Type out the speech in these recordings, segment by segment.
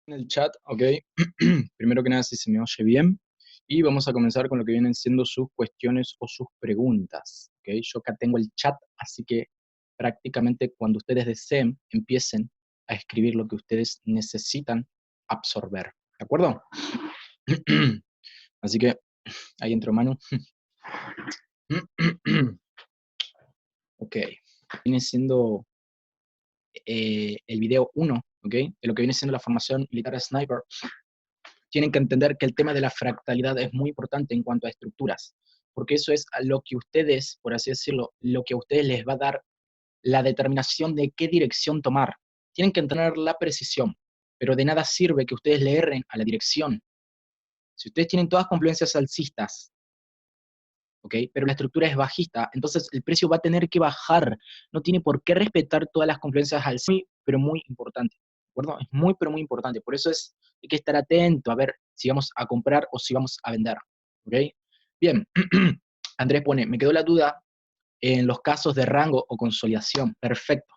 En el chat, ok. Primero que nada, si se me oye bien. Y vamos a comenzar con lo que vienen siendo sus cuestiones o sus preguntas. Ok, yo acá tengo el chat, así que prácticamente cuando ustedes deseen, empiecen a escribir lo que ustedes necesitan absorber. ¿De acuerdo? Así que ahí entro mano. Ok, viene siendo el video 1, ok, de lo que viene siendo la formación militar sniper. Tienen que entender que el tema de la fractalidad es muy importante en cuanto a estructuras, porque eso es a lo que ustedes, por así decirlo, lo que a ustedes les va a dar la determinación de qué dirección tomar. Tienen que tener la precisión, pero de nada sirve que ustedes le erren a la dirección. Si ustedes tienen todas confluencias alcistas, ¿ok? Pero la estructura es bajista, entonces el precio va a tener que bajar. No tiene por qué respetar todas las confluencias alcistas, muy, pero muy importante. ¿De acuerdo? Es muy, pero muy importante. Por eso hay que estar atento a ver si vamos a comprar o si vamos a vender. ¿Ok? Bien. Andrés pone, me quedó la duda en los casos de rango o consolidación. Perfecto.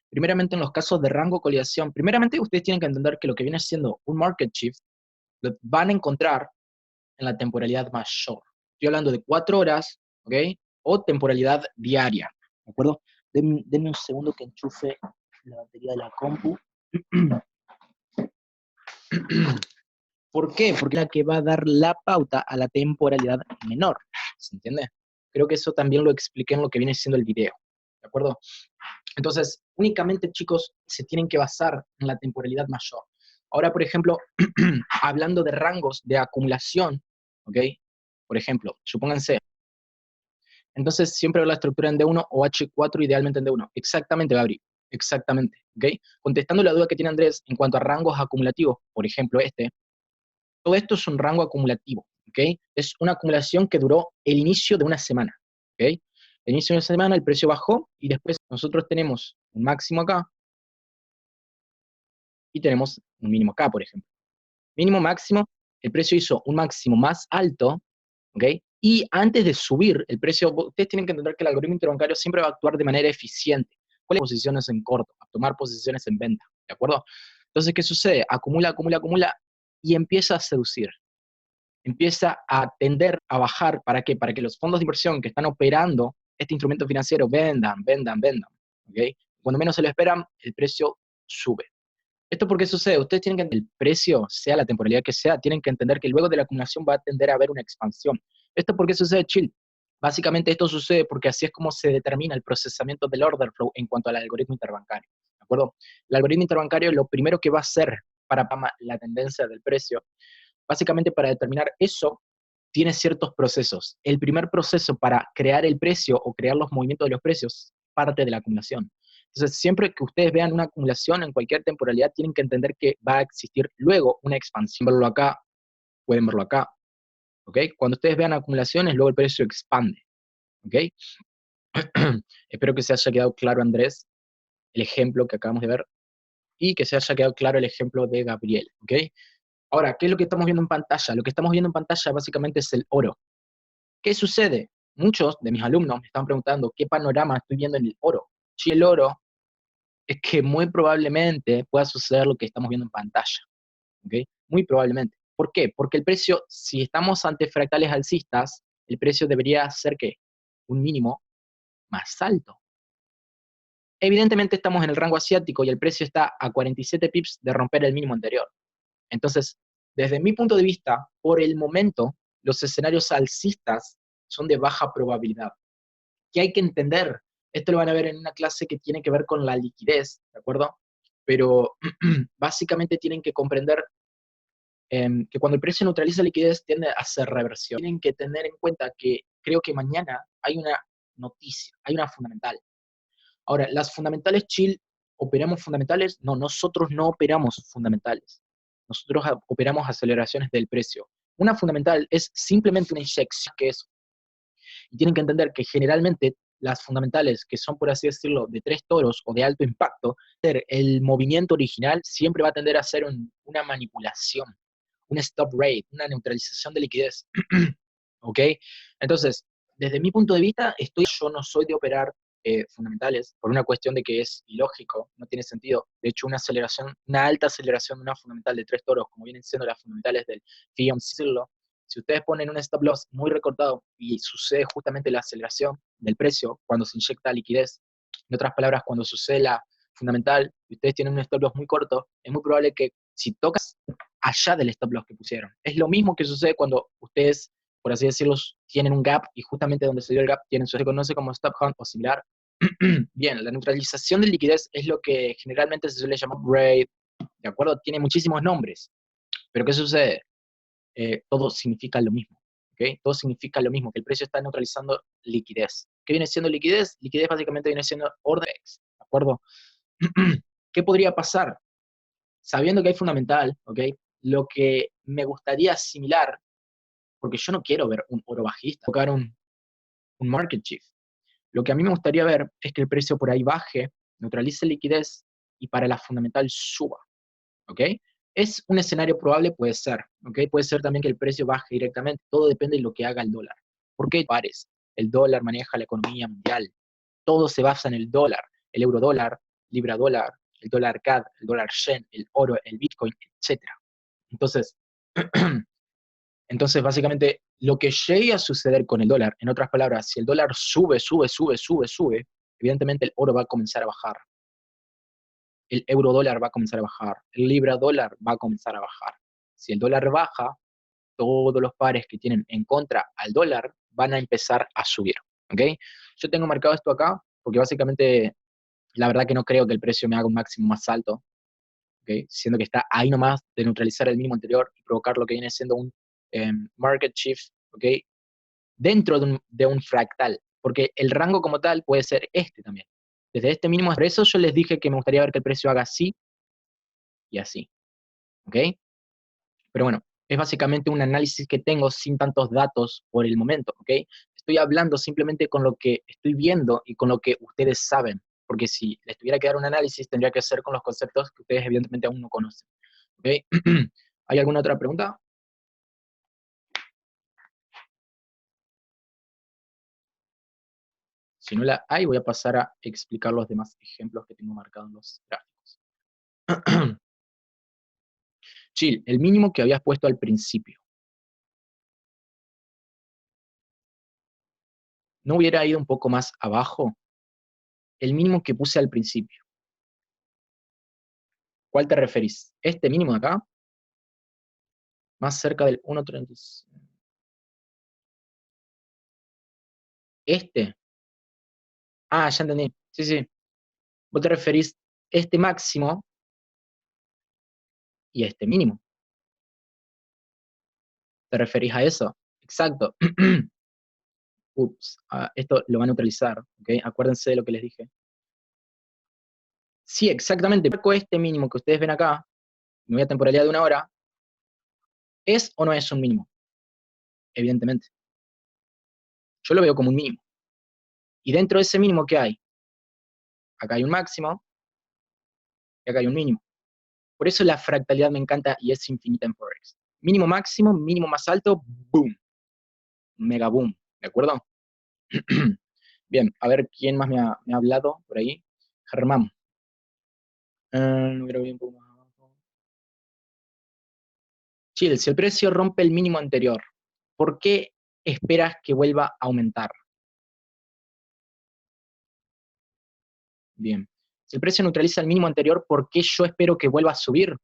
Primeramente, en los casos de rango o consolidación, primeramente ustedes tienen que entender que lo que viene siendo un market shift lo van a encontrar en la temporalidad mayor. Estoy hablando de 4 horas, ¿ok? O temporalidad diaria, ¿de acuerdo? Denme un segundo que enchufe la batería de la compu. ¿Por qué? Porque es la que va a dar la pauta a la temporalidad menor, ¿se entiende? Creo que eso también lo expliqué en lo que viene siendo el video, ¿de acuerdo? Entonces, únicamente, chicos, se tienen que basar en la temporalidad mayor. Ahora, por ejemplo, hablando de rangos de acumulación, ¿ok? Por ejemplo, supónganse, entonces siempre veo la estructura en D1 o H4 idealmente en D1. Exactamente, Gabri. Exactamente. ¿Ok? Contestando la duda que tiene Andrés en cuanto a rangos acumulativos, por ejemplo todo esto es un rango acumulativo. ¿Ok? Es una acumulación que duró el inicio de una semana. ¿Ok? El inicio de una semana el precio bajó y después nosotros tenemos un máximo acá y tenemos un mínimo acá, por ejemplo. Mínimo, máximo, el precio hizo un máximo más alto, ¿ok? Y antes de subir el precio, ustedes tienen que entender que el algoritmo interbancario siempre va a actuar de manera eficiente. ¿Cuáles posiciones en corto? A tomar posiciones en venta, ¿de acuerdo? Entonces, ¿qué sucede? Acumula, acumula, acumula y empieza a seducir. Empieza a tender a bajar. ¿Para qué? Para que los fondos de inversión que están operando este instrumento financiero vendan, vendan, vendan, ¿ok? Cuando menos se lo esperan, el precio sube. ¿Esto por qué sucede? Ustedes tienen que entender el precio, sea la temporalidad que sea, tienen que entender que luego de la acumulación va a tender a haber una expansión. ¿Esto por qué sucede, Chill? Básicamente esto sucede porque así es como se determina el procesamiento del order flow en cuanto al algoritmo interbancario. ¿De acuerdo? El algoritmo interbancario lo primero que va a hacer para la tendencia del precio, básicamente para determinar eso, tiene ciertos procesos. El primer proceso para crear el precio o crear los movimientos de los precios parte de la acumulación. Entonces, siempre que ustedes vean una acumulación en cualquier temporalidad, tienen que entender que va a existir luego una expansión. Verlo acá, pueden verlo acá, ¿ok? Cuando ustedes vean acumulaciones, luego el precio expande, ¿ok? Espero que se haya quedado claro, Andrés, el ejemplo que acabamos de ver y que se haya quedado claro el ejemplo de Gabriel, ¿ok? Ahora, ¿qué es lo que estamos viendo en pantalla? Lo que estamos viendo en pantalla básicamente es el oro. ¿Qué sucede? Muchos de mis alumnos me están preguntando qué panorama estoy viendo en el oro. Si el oro es que muy probablemente pueda suceder lo que estamos viendo en pantalla. ¿Ok? Muy probablemente. ¿Por qué? Porque el precio, si estamos ante fractales alcistas, el precio debería ser ¿qué? Un mínimo más alto. Evidentemente estamos en el rango asiático y el precio está a 47 pips de romper el mínimo anterior. Entonces, desde mi punto de vista, por el momento, los escenarios alcistas son de baja probabilidad. ¿Qué hay que entender? Esto lo van a ver en una clase que tiene que ver con la liquidez, ¿de acuerdo? Pero básicamente tienen que comprender que cuando el precio neutraliza liquidez tiende a hacer reversión. Tienen que tener en cuenta que creo que mañana hay una noticia, hay una fundamental. Ahora, las fundamentales chill, ¿operamos fundamentales? No, nosotros no operamos fundamentales. Nosotros operamos aceleraciones del precio. Una fundamental es simplemente una inyección que es. Y tienen que entender que generalmente las fundamentales, que son, por así decirlo, de 3 toros o de alto impacto, el movimiento original siempre va a tender a ser una manipulación, un stop rate, una neutralización de liquidez. ¿Ok? Entonces, desde mi punto de vista, yo no soy de operar fundamentales, por una cuestión de que es ilógico, no tiene sentido. De hecho, una alta aceleración de una fundamental de 3 toros, como vienen siendo las fundamentales del FIOM siglo, si ustedes ponen un stop loss muy recortado y sucede justamente la aceleración del precio cuando se inyecta liquidez, en otras palabras, cuando sucede la fundamental y ustedes tienen un stop loss muy corto, es muy probable que si tocas allá del stop loss que pusieron, es lo mismo que sucede cuando ustedes, por así decirlo, tienen un gap y justamente donde se dio el gap tienen su se conoce como stop hunt o similar. Bien, la neutralización de liquidez es lo que generalmente se suele llamar grade, ¿de acuerdo? Tiene muchísimos nombres, pero ¿qué sucede? Todo significa lo mismo, ¿ok? Todo significa lo mismo, que el precio está neutralizando liquidez. ¿Qué viene siendo liquidez? Liquidez básicamente viene siendo orden, ¿de acuerdo? ¿Qué podría pasar? Sabiendo que hay fundamental, ¿ok? Lo que me gustaría asimilar, porque yo no quiero ver un oro bajista, tocar un market shift. Lo que a mí me gustaría ver es que el precio por ahí baje, neutralice liquidez y para la fundamental suba, ¿ok? ¿Es un escenario probable? Puede ser, ¿ok? Puede ser también que el precio baje directamente, todo depende de lo que haga el dólar. ¿Por qué pares? El dólar maneja la economía mundial, todo se basa en el dólar, el euro dólar, libra dólar, el dólar CAD, el dólar yen, el oro, el bitcoin, etc. Entonces, entonces, básicamente, lo que llegue a suceder con el dólar, en otras palabras, si el dólar sube, sube, sube, sube, sube, evidentemente el oro va a comenzar a bajar, el euro dólar va a comenzar a bajar, el libra dólar va a comenzar a bajar. Si el dólar baja, todos los pares que tienen en contra al dólar van a empezar a subir, ¿ok? Yo tengo marcado esto acá porque básicamente la verdad que no creo que el precio me haga un máximo más alto, ¿ok? Siendo que está ahí nomás de neutralizar el mínimo anterior y provocar lo que viene siendo un market shift, ¿ok? Dentro de un fractal, porque el rango como tal puede ser este también. Desde este mínimo, por eso yo les dije que me gustaría ver que el precio haga así y así, ¿ok? Pero bueno, es básicamente un análisis que tengo sin tantos datos por el momento, ¿ok? Estoy hablando simplemente con lo que estoy viendo y con lo que ustedes saben, porque si les tuviera que dar un análisis, tendría que ser con los conceptos que ustedes evidentemente aún no conocen, ¿ok? ¿Hay alguna otra pregunta? Si no la hay, voy a pasar a explicar los demás ejemplos que tengo marcados en los gráficos. Chill, el mínimo que habías puesto al principio. ¿No hubiera ido un poco más abajo? El mínimo que puse al principio. ¿Cuál te referís? ¿Este mínimo de acá? Más cerca del 1.35. ¿Este? Ah, ya entendí. Sí, sí. Vos te referís este máximo y este mínimo. ¿Te referís a eso? Exacto. Ups, esto lo van a utilizar, ¿ok? Acuérdense de lo que les dije. Sí, exactamente. Marco este mínimo que ustedes ven acá, me voy a temporalidad de 1 hora, ¿es o no es un mínimo? Evidentemente. Yo lo veo como un mínimo. Y dentro de ese mínimo, ¿qué hay? Acá hay un máximo y acá hay un mínimo. Por eso la fractalidad me encanta y es infinita en Forex. Mínimo máximo, mínimo más alto, boom. Mega boom. ¿De acuerdo? Bien, a ver quién más me ha hablado por ahí. Germán. No quiero ver un poco más abajo. Chill, si el precio rompe el mínimo anterior, ¿por qué esperas que vuelva a aumentar? Bien. Si el precio neutraliza el mínimo anterior, ¿por qué yo espero que vuelva a subir?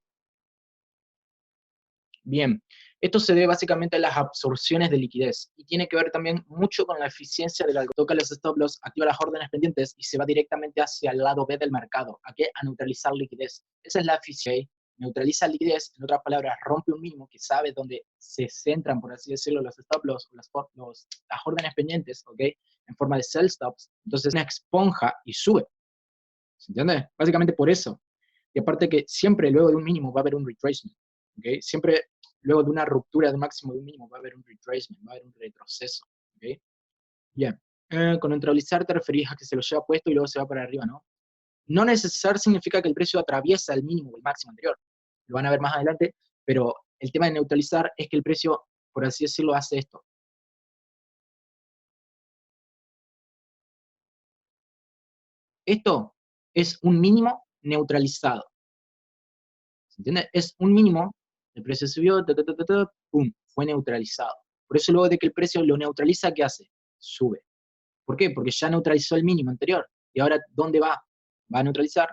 Bien. Esto se debe básicamente a las absorciones de liquidez y tiene que ver también mucho con la eficiencia del algoritmo. Toca los stop loss, activa las órdenes pendientes y se va directamente hacia el lado B del mercado. ¿A qué? A neutralizar liquidez. Esa es la eficiencia. Neutraliza liquidez, en otras palabras, rompe un mínimo que sabe dónde se centran, por así decirlo, los stop loss o las órdenes pendientes, ¿ok? En forma de sell stops. Entonces, una esponja y sube. ¿Se entiende? Básicamente por eso. Y aparte que siempre luego de un mínimo va a haber un retracement. ¿Okay? Siempre luego de una ruptura de un máximo de un mínimo va a haber un retracement, va a haber un retroceso. ¿Okay? Bien. Con neutralizar te referís a que se lo lleva puesto y luego se va para arriba, ¿no? No necesar significa que el precio atraviesa el mínimo o el máximo anterior. Lo van a ver más adelante, pero el tema de neutralizar es que el precio, por así decirlo, hace esto. Esto es un mínimo neutralizado. ¿Se entiende? Es un mínimo, el precio subió, pum, fue neutralizado. Por eso luego de que el precio lo neutraliza, ¿qué hace? Sube. ¿Por qué? Porque ya neutralizó el mínimo anterior. Y ahora, ¿dónde va? Va a neutralizar.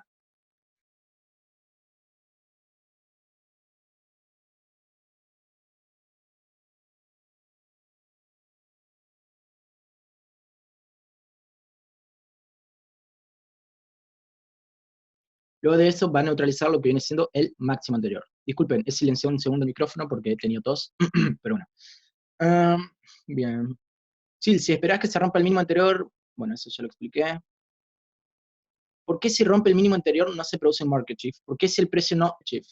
Luego de eso va a neutralizar lo que viene siendo el máximo anterior. Disculpen, he silenciado un segundo el micrófono porque he tenido tos, pero bueno. Um, bien. Sí, si esperás que se rompa el mínimo anterior, bueno, eso ya lo expliqué. ¿Por qué si rompe el mínimo anterior no se produce un market shift? ¿Por qué si el precio no shift?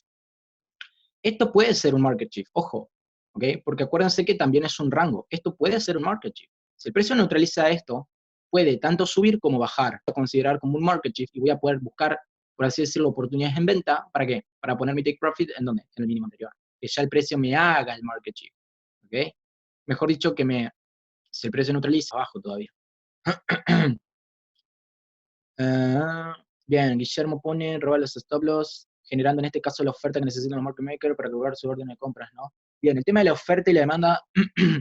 Esto puede ser un market shift, ojo, ¿ok? Porque acuérdense que también es un rango. Esto puede ser un market shift. Si el precio neutraliza esto, puede tanto subir como bajar. Voy a considerar como un market shift y voy a poder buscar, por así decirlo, oportunidades en venta. ¿Para qué? Para poner mi take profit en dónde? En el mínimo anterior. Que ya el precio me haga el market shift, ¿ok? Mejor dicho, si el precio neutraliza, abajo todavía. Bien, Guillermo pone, roba los stop loss, generando en este caso la oferta que necesitan los market makers para lograr su orden de compras, ¿no? Bien, el tema de la oferta y la demanda,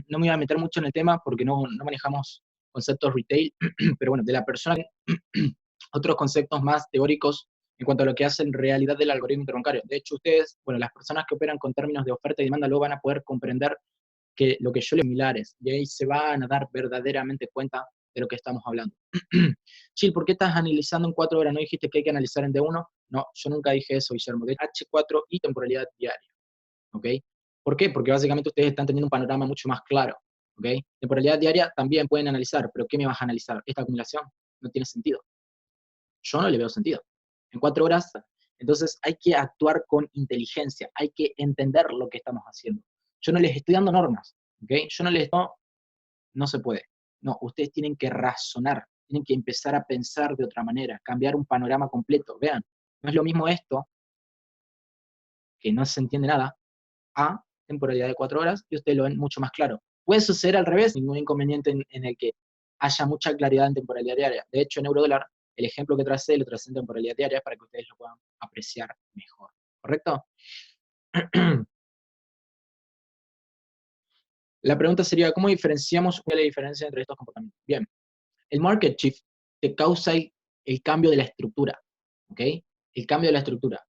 no me voy a meter mucho en el tema porque no manejamos conceptos retail, pero bueno, de la persona, otros conceptos más teóricos en cuanto a lo que hace en realidad del algoritmo interbancario. De hecho, ustedes, bueno, las personas que operan con términos de oferta y demanda luego van a poder comprender que lo que yo les similares, y ahí se van a dar verdaderamente cuenta de lo que estamos hablando. Chil, ¿por qué estás analizando en 4 horas? ¿No dijiste que hay que analizar en D1? No, yo nunca dije eso, Guillermo. De H4 y temporalidad diaria, ¿ok? ¿Por qué? Porque básicamente ustedes están teniendo un panorama mucho más claro, ¿ok? Temporalidad diaria también pueden analizar, pero ¿qué me vas a analizar? Esta acumulación no tiene sentido. Yo no le veo sentido. En 4 horas, entonces hay que actuar con inteligencia, hay que entender lo que estamos haciendo. Yo no les estoy dando normas, ¿ok? Yo no les estoy, no se puede. No, ustedes tienen que razonar, tienen que empezar a pensar de otra manera, cambiar un panorama completo. Vean, no es lo mismo esto, que no se entiende nada, a temporalidad de 4 horas, y ustedes lo ven mucho más claro. Puede suceder al revés, ningún inconveniente en el que haya mucha claridad en temporalidad diaria. De hecho, en eurodólar, el ejemplo que tracé lo tracé en temporalidad diaria para que ustedes lo puedan apreciar mejor. ¿Correcto? La pregunta sería, ¿cómo diferenciamos la diferencia entre estos comportamientos? Bien, el market shift te causa el cambio de la estructura, ¿ok? El cambio de la estructura.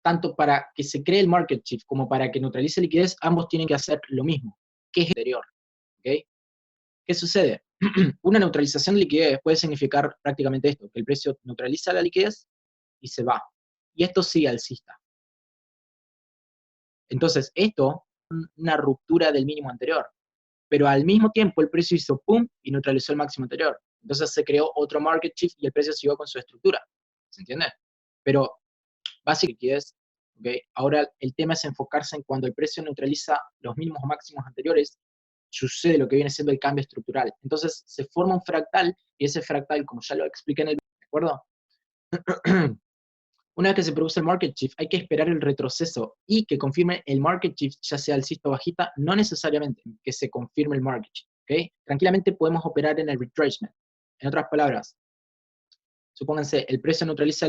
Tanto para que se cree el market shift como para que neutralice liquidez, ambos tienen que hacer lo mismo, que es exterior, ¿ok? ¿Qué sucede? Una neutralización de liquidez puede significar prácticamente esto, que el precio neutraliza la liquidez y se va. Y esto sigue alcista. Entonces, esto es una ruptura del mínimo anterior. Pero al mismo tiempo el precio hizo pum y neutralizó el máximo anterior. Entonces se creó otro market shift y el precio siguió con su estructura. ¿Se entiende? Pero básicamente es, ¿okay? Ahora el tema es enfocarse en cuando el precio neutraliza los mínimos o máximos anteriores, sucede lo que viene siendo el cambio estructural. Entonces se forma un fractal y ese fractal, como ya lo expliqué en el video, ¿de acuerdo? Una vez que se produce el market shift, hay que esperar el retroceso y que confirme el market shift, ya sea alcista o bajista, no necesariamente que se confirme el market shift, ¿ok? Tranquilamente podemos operar en el retracement. En otras palabras, supónganse, el precio neutraliza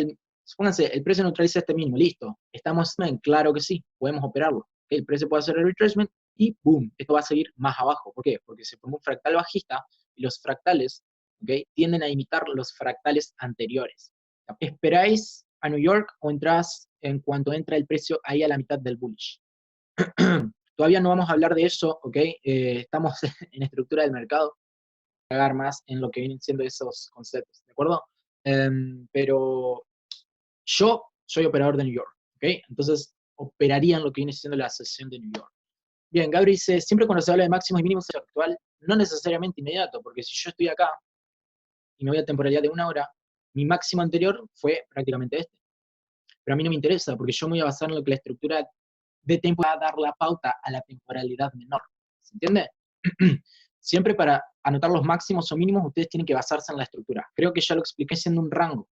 este mínimo, listo. Estamos en claro que sí, podemos operarlo. ¿Okay? El precio puede hacer el retracement y boom, esto va a seguir más abajo. ¿Por qué? Porque se formó un fractal bajista y los fractales, ¿okay? Tienden a imitar los fractales anteriores. ¿Esperáis a New York o entras en cuanto entra el precio ahí a la mitad del bullish? Todavía no vamos a hablar de eso, ¿ok? Estamos en estructura del mercado, pagar más en lo que vienen siendo esos conceptos, ¿de acuerdo? Pero yo soy operador de New York, ¿ok? Entonces operaría en lo que viene siendo la sesión de New York. Bien, Gabri dice, siempre cuando se habla de máximos y mínimos es actual, no necesariamente inmediato, porque si yo estoy acá y me voy a temporalidad de 1 hora, mi máximo anterior fue prácticamente este. Pero a mí no me interesa, porque yo me voy a basar en lo que la estructura de tiempo va a dar la pauta a la temporalidad menor. ¿Se entiende? Siempre para anotar los máximos o mínimos, ustedes tienen que basarse en la estructura. Creo que ya lo expliqué siendo un rango.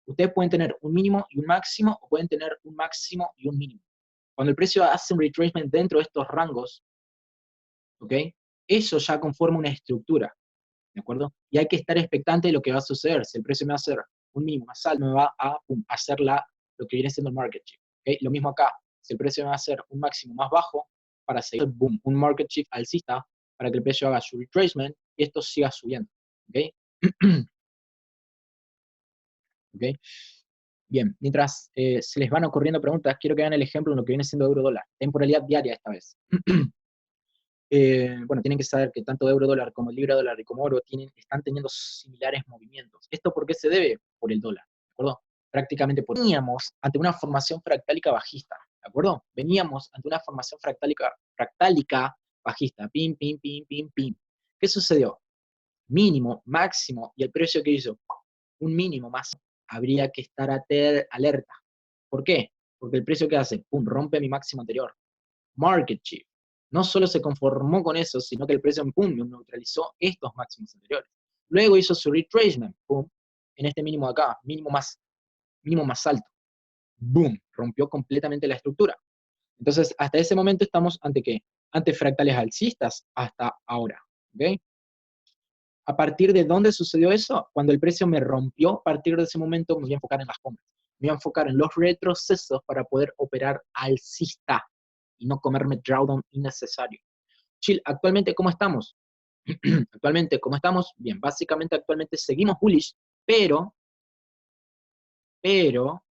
Ustedes pueden tener un mínimo y un máximo, o pueden tener un máximo y un mínimo. Cuando el precio hace un retracement dentro de estos rangos, ¿ok? Eso ya conforma una estructura. ¿de acuerdo? Y hay que estar expectante de lo que va a suceder. Si el precio me va a hacer un mínimo más alto, me va a hacer lo que viene siendo el market shift. ¿Okay? Lo mismo acá. Si el precio me va a hacer un máximo más bajo, para seguir, boom, un market shift alcista, para que el precio haga su retracement y esto siga subiendo. ¿Okay? ¿Okay? Bien, mientras se les van ocurriendo preguntas, quiero que vean el ejemplo de lo que viene siendo euro-dólar. Temporalidad diaria esta vez. Bueno, tienen que saber que tanto euro-dólar como libra-dólar y como oro están teniendo similares movimientos. ¿Esto por qué se debe? Por el dólar, ¿de acuerdo? Prácticamente veníamos ante una formación fractálica bajista, ¿de acuerdo? Veníamos ante una formación fractálica bajista, pim, pim, pim, pim, pim. ¿Qué sucedió? Mínimo, máximo, y el precio que hizo, un mínimo más, habría que estar alerta. ¿Por qué? Porque el precio que hace, pum, rompe mi máximo anterior. Market shift. No solo se conformó con eso, sino que el precio en pum neutralizó estos máximos anteriores. Luego hizo su retracement, pum, en este mínimo de acá, mínimo más alto. Boom, rompió completamente la estructura. Entonces, hasta ese momento estamos ante qué? Ante fractales alcistas hasta ahora. ¿Okay? ¿A partir de dónde sucedió eso? Cuando el precio me rompió, a partir de ese momento me voy a enfocar en las compras. Me voy a enfocar en los retrocesos para poder operar alcista y no comerme drawdown innecesario. Chill, actualmente, ¿cómo estamos? Actualmente, ¿cómo estamos? Bien, básicamente actualmente seguimos bullish, pero, pero,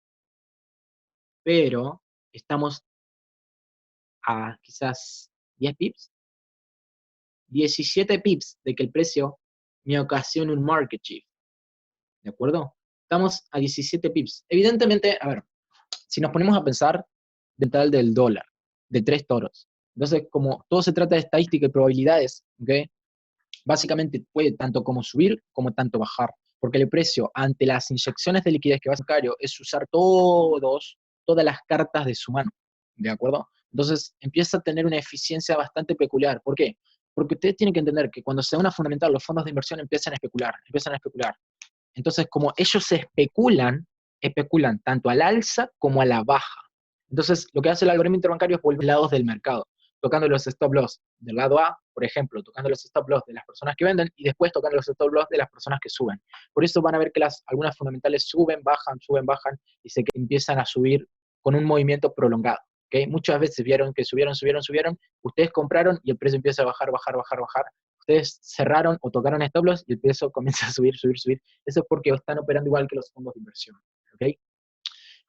pero, estamos a quizás 10 pips, 17 pips de que el precio me ocasione un market shift, ¿de acuerdo? Estamos a 17 pips. Evidentemente, a ver, si nos ponemos a pensar del del dólar, de 3 toros, entonces como todo se trata de estadística y probabilidades, ¿ok? Básicamente puede tanto como subir como tanto bajar, porque el precio ante las inyecciones de liquidez que va a sacar es usar todas las cartas de su mano, ¿de acuerdo? Entonces empieza a tener una eficiencia bastante peculiar. ¿Por qué? Porque ustedes tienen que entender que cuando se da una fundamental, los fondos de inversión empiezan a especular, empiezan a especular. Entonces, como ellos especulan tanto al alza como a la baja. Entonces, lo que hace el algoritmo interbancario es volver lados del mercado, tocando los stop loss del lado A, por ejemplo, tocando los stop loss de las personas que venden y después tocando los stop loss de las personas que suben. Por eso van a ver que algunas fundamentales suben, bajan y se empiezan a subir con un movimiento prolongado. ¿Okay? Muchas veces vieron que subieron, ustedes compraron y el precio empieza a bajar, bajar. Ustedes cerraron o tocaron stop loss y el precio comienza a subir. Eso es porque están operando igual que los fondos de inversión. ¿Okay?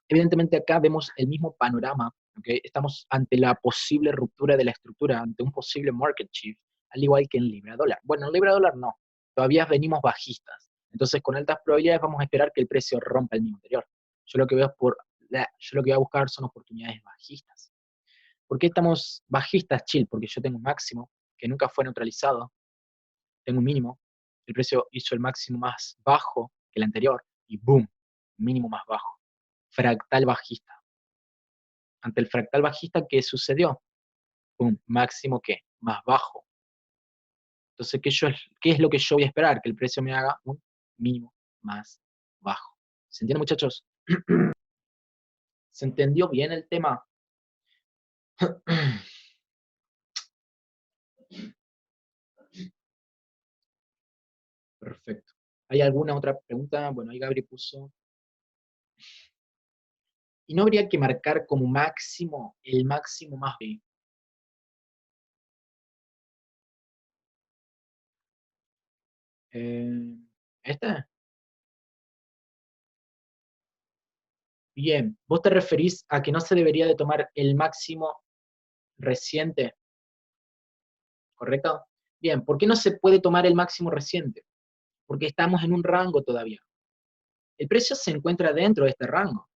Evidentemente acá vemos el mismo panorama. ¿Okay? Estamos ante la posible ruptura de la estructura, ante un posible market shift, al igual que en Libra dólar. Bueno, en Libra dólar no, todavía venimos bajistas. Entonces con altas probabilidades vamos a esperar que el precio rompa el mismo anterior. Yo lo que voy a buscar son oportunidades bajistas. ¿Por qué estamos bajistas, chill? Porque yo tengo un máximo que nunca fue neutralizado, tengo un mínimo, el precio hizo el máximo más bajo que el anterior y boom, mínimo más bajo. Fractal bajista. Ante el fractal bajista, ¿qué sucedió? Boom, máximo ¿qué? Más bajo. Entonces, ¿qué es lo que yo voy a esperar? Que el precio me haga un mínimo más bajo. ¿Se entiende, muchachos? ¿Se entendió bien el tema? Perfecto. ¿Hay alguna otra pregunta? Bueno, ahí Gabri puso. ¿Y no habría que marcar como máximo el máximo más bajo? ¿Este? Bien, vos te referís a que no se debería de tomar el máximo reciente, ¿correcto? Bien, ¿por qué no se puede tomar el máximo reciente? Porque estamos en un rango todavía. El precio se encuentra dentro de este rango,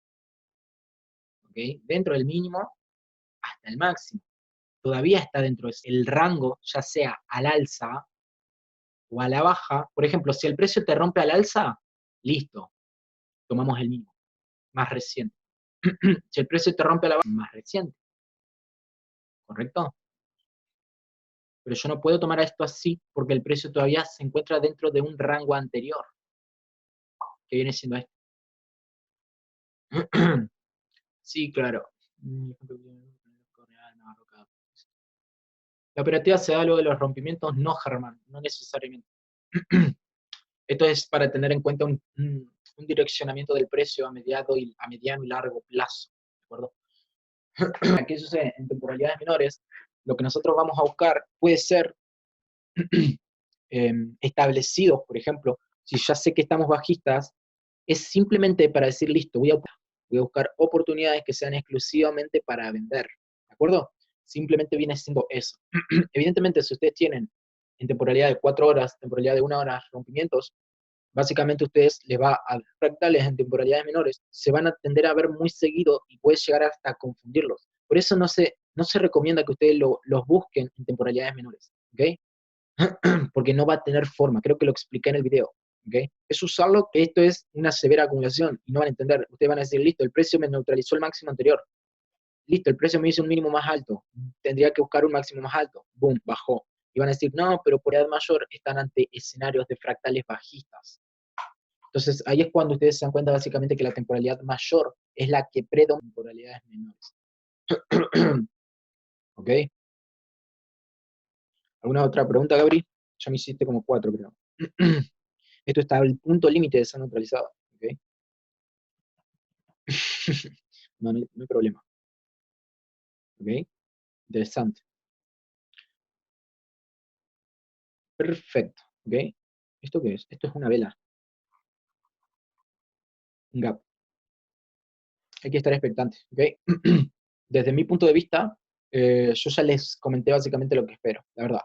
¿ok? Dentro del mínimo hasta el máximo. Todavía está dentro del rango, ya sea al alza o a la baja. Por ejemplo, si el precio te rompe al alza, listo, tomamos el mínimo, más reciente. Si el precio te rompe a la baja, más reciente, ¿correcto? Pero yo no puedo tomar esto así porque el precio todavía se encuentra dentro de un rango anterior, que viene siendo este. Sí, claro. La operativa se da luego de los rompimientos, no, Germán, no necesariamente. Esto es para tener en cuenta un direccionamiento del precio a mediano y largo plazo, ¿de acuerdo? ¿Qué sucede? En temporalidades menores, lo que nosotros vamos a buscar puede ser establecidos, por ejemplo, si ya sé que estamos bajistas, es simplemente para decir, listo, voy a buscar oportunidades que sean exclusivamente para vender, ¿de acuerdo? Simplemente viene siendo eso. Evidentemente, si ustedes tienen en temporalidad de 4 horas, temporalidad de 1 hora, rompimientos, básicamente ustedes les va a fractales en temporalidades menores, se van a tender a ver muy seguido y puede llegar hasta confundirlos. Por eso no se recomienda que ustedes los busquen en temporalidades menores, ¿ok? Porque no va a tener forma, creo que lo expliqué en el video, ¿ok? Es usarlo, que esto es una severa acumulación y no van a entender, ustedes van a decir, listo, el precio me neutralizó el máximo anterior, listo, el precio me hizo un mínimo más alto, tendría que buscar un máximo más alto, boom, bajó. Y van a decir, no, pero por edad mayor están ante escenarios de fractales bajistas. Entonces, ahí es cuando ustedes se dan cuenta básicamente que la temporalidad mayor es la que predomina en temporalidades menores. ¿Ok? ¿Alguna otra pregunta, Gabri? Ya me hiciste como 4, creo. Esto está al punto límite de ser neutralizado. ¿Ok? No hay problema. ¿Ok? Interesante. Perfecto. ¿Ok? ¿Esto qué es? Esto es una vela. Un gap. Hay que estar expectante. ¿Ok? Desde mi punto de vista, yo ya les comenté básicamente lo que espero, la verdad.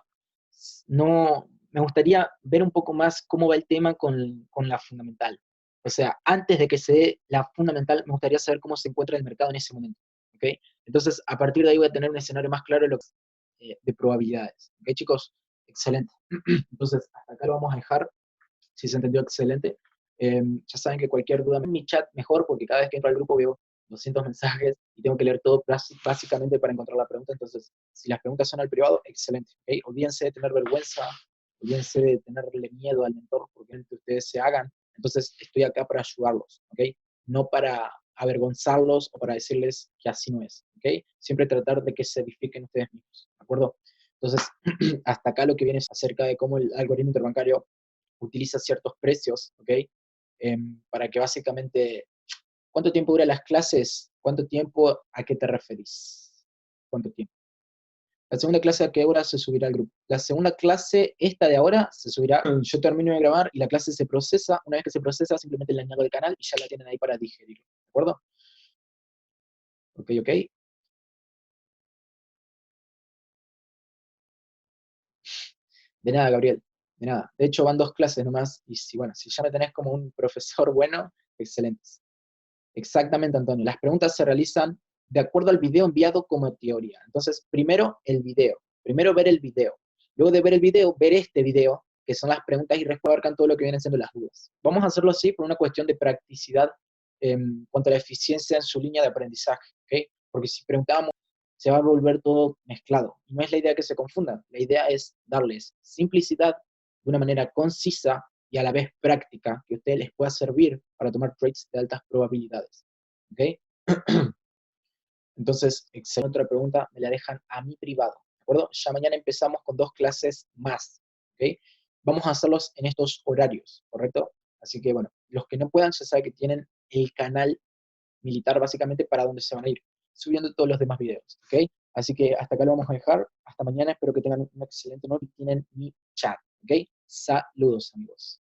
No, me gustaría ver un poco más cómo va el tema con la fundamental. O sea, antes de que se dé la fundamental, me gustaría saber cómo se encuentra el mercado en ese momento. ¿Ok? Entonces, a partir de ahí voy a tener un escenario más claro de probabilidades. ¿Ok, chicos? Excelente. Entonces, hasta acá lo vamos a dejar. Si se entendió, excelente. Ya saben que cualquier duda en mi chat mejor, porque cada vez que entro al grupo veo 200 mensajes y tengo que leer todo básicamente para encontrar la pregunta. Entonces, si las preguntas son al privado, excelente. ¿Okay? Olvídense de tener vergüenza, olvídense de tenerle miedo al mentor, porque ustedes se hagan. Entonces, estoy acá para ayudarlos, ¿ok? No para avergonzarlos o para decirles que así no es, ¿ok? Siempre tratar de que se edifiquen ustedes mismos, ¿de acuerdo? Entonces, hasta acá lo que viene es acerca de cómo el algoritmo interbancario utiliza ciertos precios, ¿ok? Para que básicamente, ¿cuánto tiempo duran las clases? ¿Cuánto tiempo? ¿A qué te referís? ¿Cuánto tiempo? La segunda clase a qué hora se subirá al grupo. La segunda clase, esta de ahora, se subirá, yo termino de grabar y la clase se procesa. Una vez que se procesa, simplemente la añado al canal y ya la tienen ahí para digerirlo. ¿De acuerdo? Ok, ok. De nada, Gabriel. De nada. De hecho, van 2 clases nomás. Y si, bueno, si ya me tenés como un profesor bueno, excelente. Exactamente, Antonio. Las preguntas se realizan de acuerdo al video enviado como teoría. Entonces, primero el video. Primero ver el video. Luego de ver el video, ver este video, que son las preguntas y respuestas, abarcan todo lo que vienen siendo las dudas. Vamos a hacerlo así por una cuestión de practicidad en cuanto a la eficiencia en su línea de aprendizaje. ¿Ok? Porque si preguntamos, se va a volver todo mezclado. Y no es la idea que se confundan. La idea es darles simplicidad de una manera concisa y a la vez práctica que a ustedes les pueda servir para tomar trades de altas probabilidades. ¿Ok? Entonces, excelente otra pregunta, me la dejan a mi privado. ¿De acuerdo? Ya mañana empezamos con 2 clases más. ¿Ok? Vamos a hacerlos en estos horarios, ¿correcto? Así que, bueno, los que no puedan ya saben que tienen el canal militar básicamente para donde se van a ir, subiendo todos los demás videos. ¿Ok? Así que hasta acá lo vamos a dejar. Hasta mañana, espero que tengan un excelente noche y tienen mi chat. ¿Ok? Saludos, amigos.